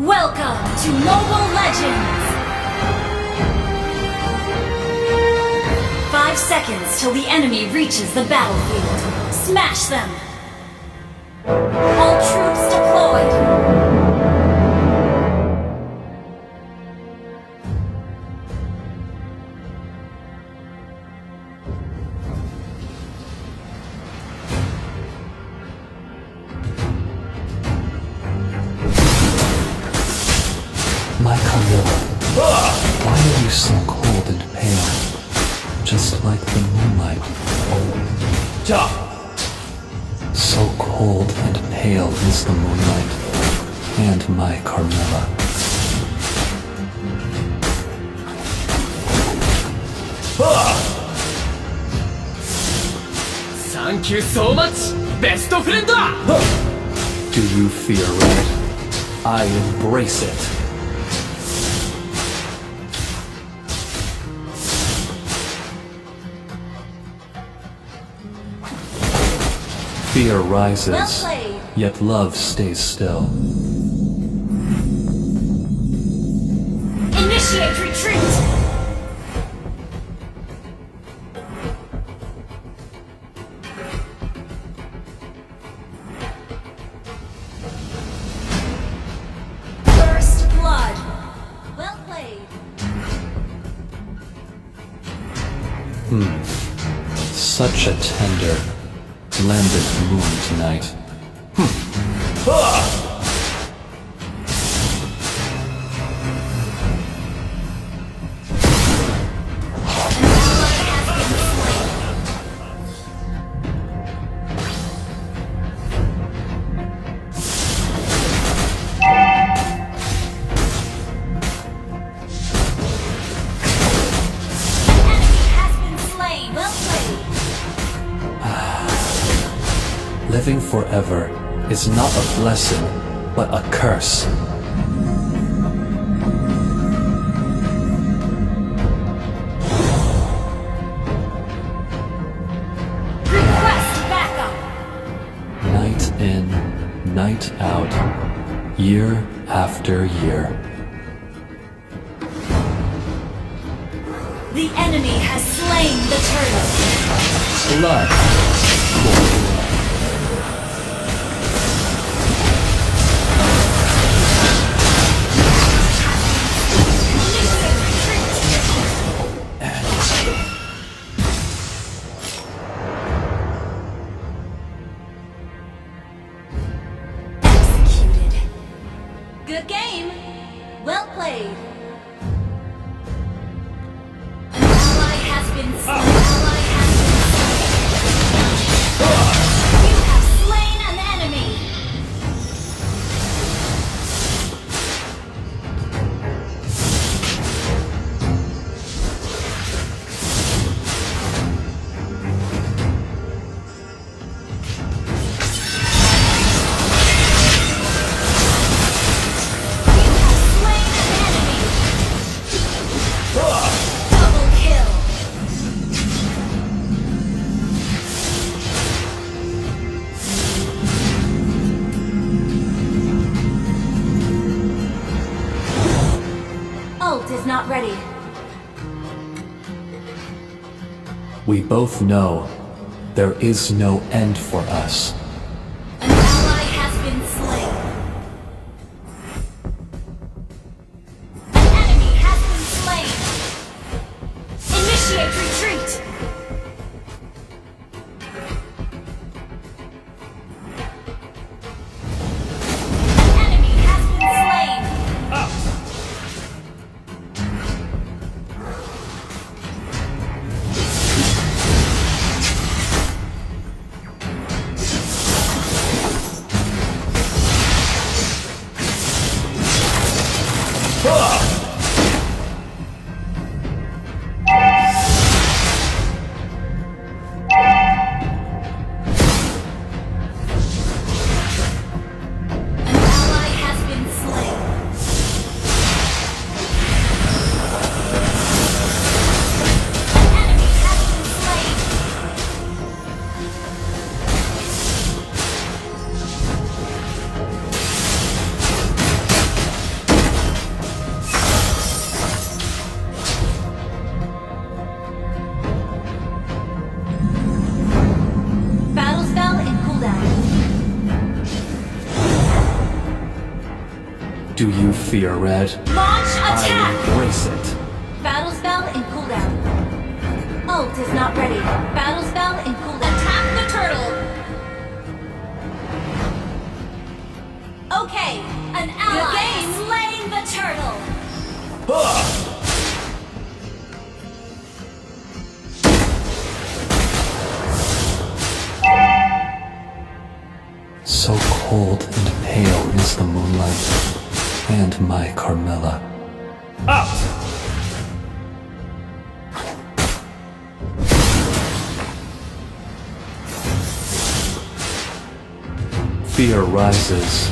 Welcome to Mobile Legends! 5 seconds till the enemy reaches the battlefield. Smash them! All troops deployed! My Carmilla, why are you so cold and pale? Just like the moonlight. So cold and pale is the moonlight, and my Carmilla. Thank you so much, best friend! Do you fear red? I embrace it. Fear rises, Well played. yet love stays still. Initiate retreat! First blood! Well played. Such a tender, blended moon tonight. Living forever is not a blessing, but a curse. Request backup! Night in, night out, year after year. The enemy has slain the turtle. Blood. Executed. Good game. Well played. An ally has been slain. You have slain an enemy. Double kill! Ult is not ready. We both know there is no end for us. An ally has been slain. An enemy has been slain. Initiate retreat. An enemy has been slain. An ally has been slain. An enemy has been slain. Battle spell in cooldown. Do you fear red? Launch attack! I embrace it. Battle spell in cooldown. Ult is not ready. Battle spell in cooldown. Attack the turtle! Okay, an ally has slain the turtle! So cold and pale is the moonlight, and my Carmilla. Out! Fear rises,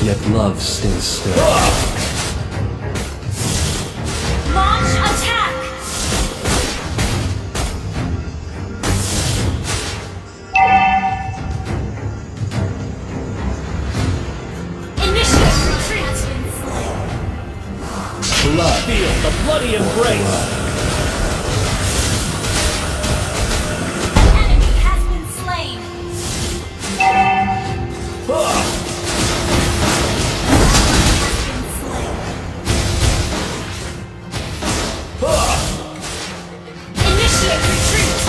yet love stays still. Launch attack! Initiate retreat! Has been slain. Blood. Feel the bloody embrace! Enemy has been slain. Has been slain. Initiate retreat.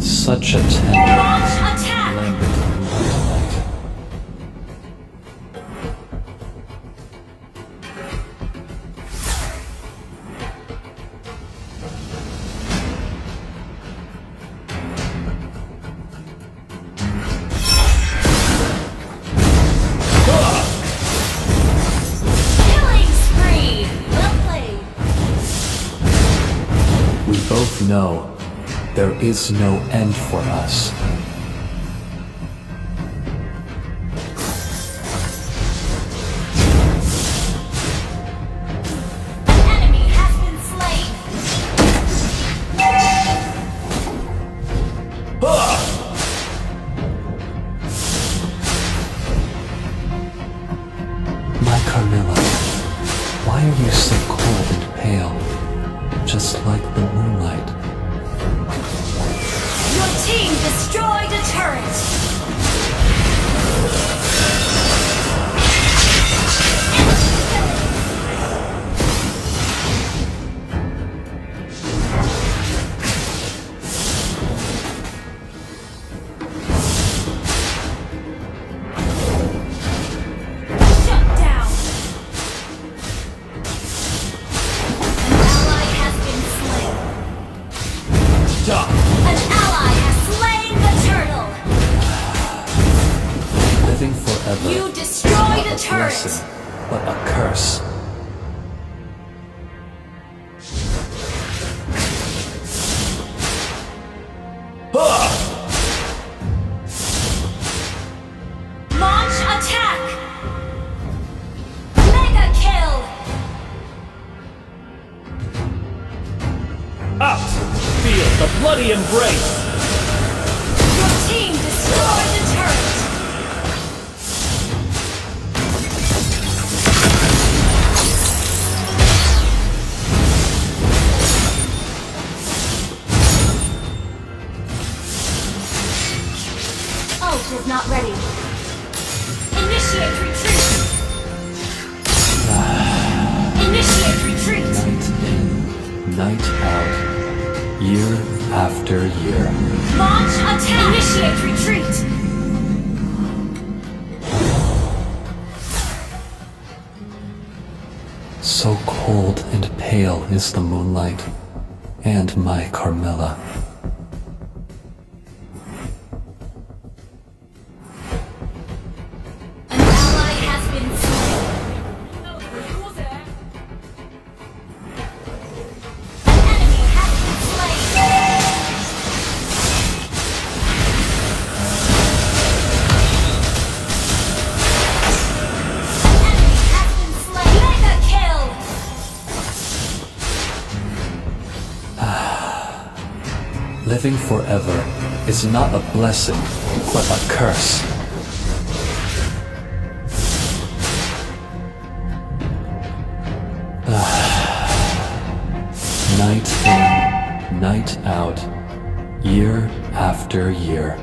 Such a tender, Launch attack. lambent moonlight. Killing spree. Well played. We both know there is no end for us. An enemy has been slain. My Carmilla, why are you so cold and pale, just like the moonlight? Your team destroyed a turret. Shut down. An ally has been slain. Stop! An ally has slain the turtle. Living forever You is destroyed not a a turret. blessing, but a curse. Launch attack. Mega kill. Out! Feel the bloody embrace! Your team destroyed the turret. Ult is not ready. Initiate retreat. Initiate retreat. Night in, night out, year after year. Launch attack. Initiate retreat. So cold and pale is the moonlight, and my Carmilla. Living forever is not a blessing, but a curse. Night in, night out, year after year.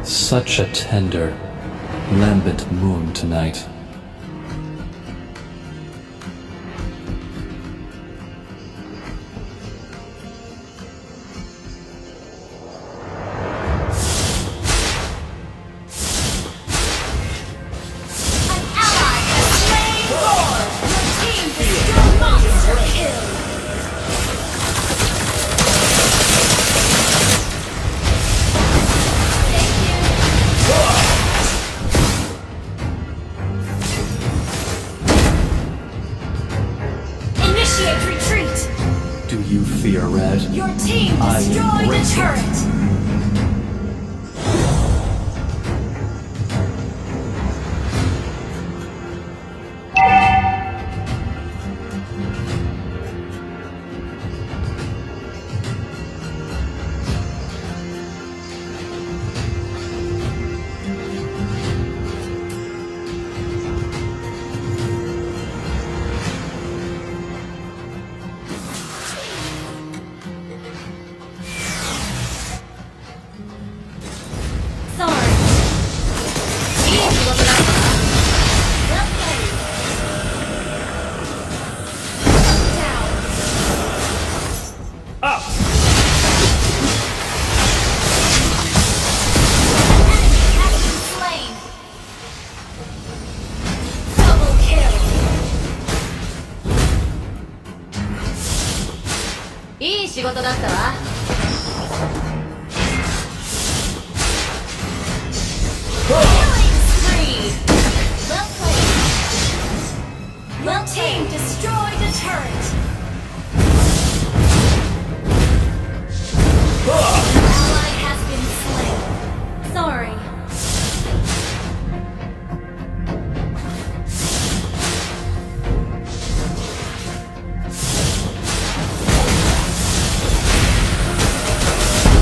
Such a tender, lambent moon tonight. Do you fear Red? Your team destroyed the turret! Well team destroyed the turret! An ally has been slain. Sorry.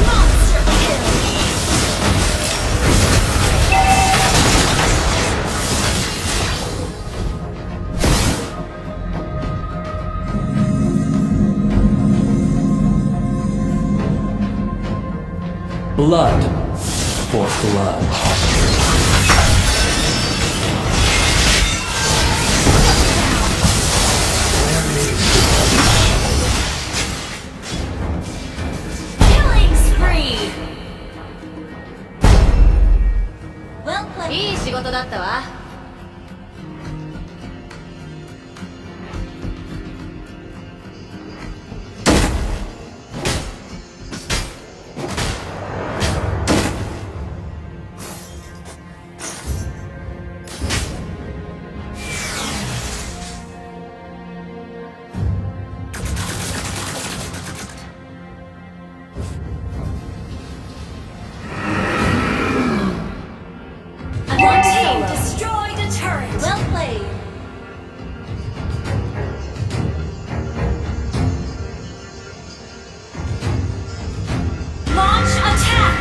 Monster kill! Blood for blood. Killing spree! Well played. いい仕事だったわ。One team destroyed a turret. Well played. Launch attack.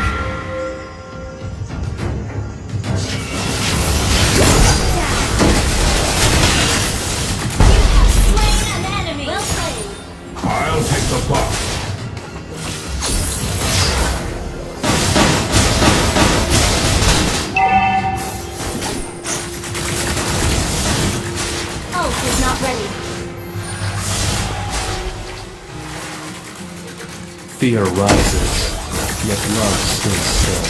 You have slain an enemy. Well played. I'll take the buck. Ult is not ready. Fear rises, yet love stays still.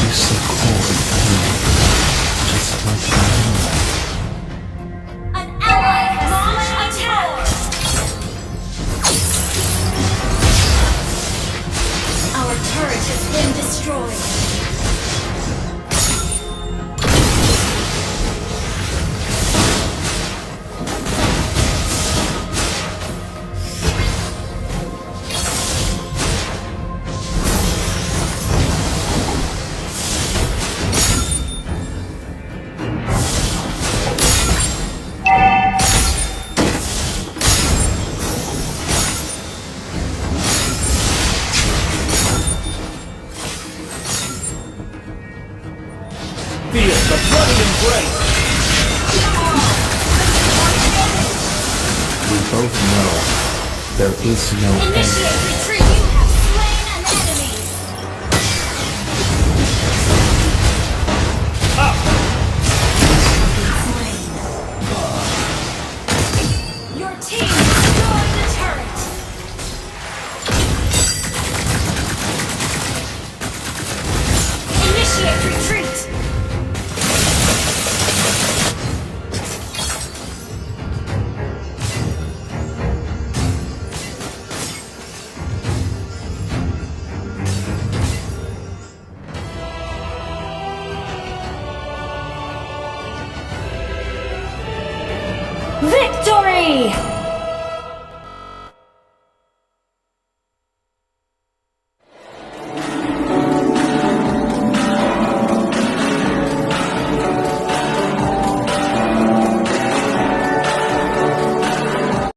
you so cold and pale? Just like the moonlight. An ally has launched attack! Our turret has been destroyed. Feel the bloody embrace! We both know there is no end. Initiate retreat! You have slain an enemy! Up! Slain. Your team destroyed the turret! Initiate retreat! Victory!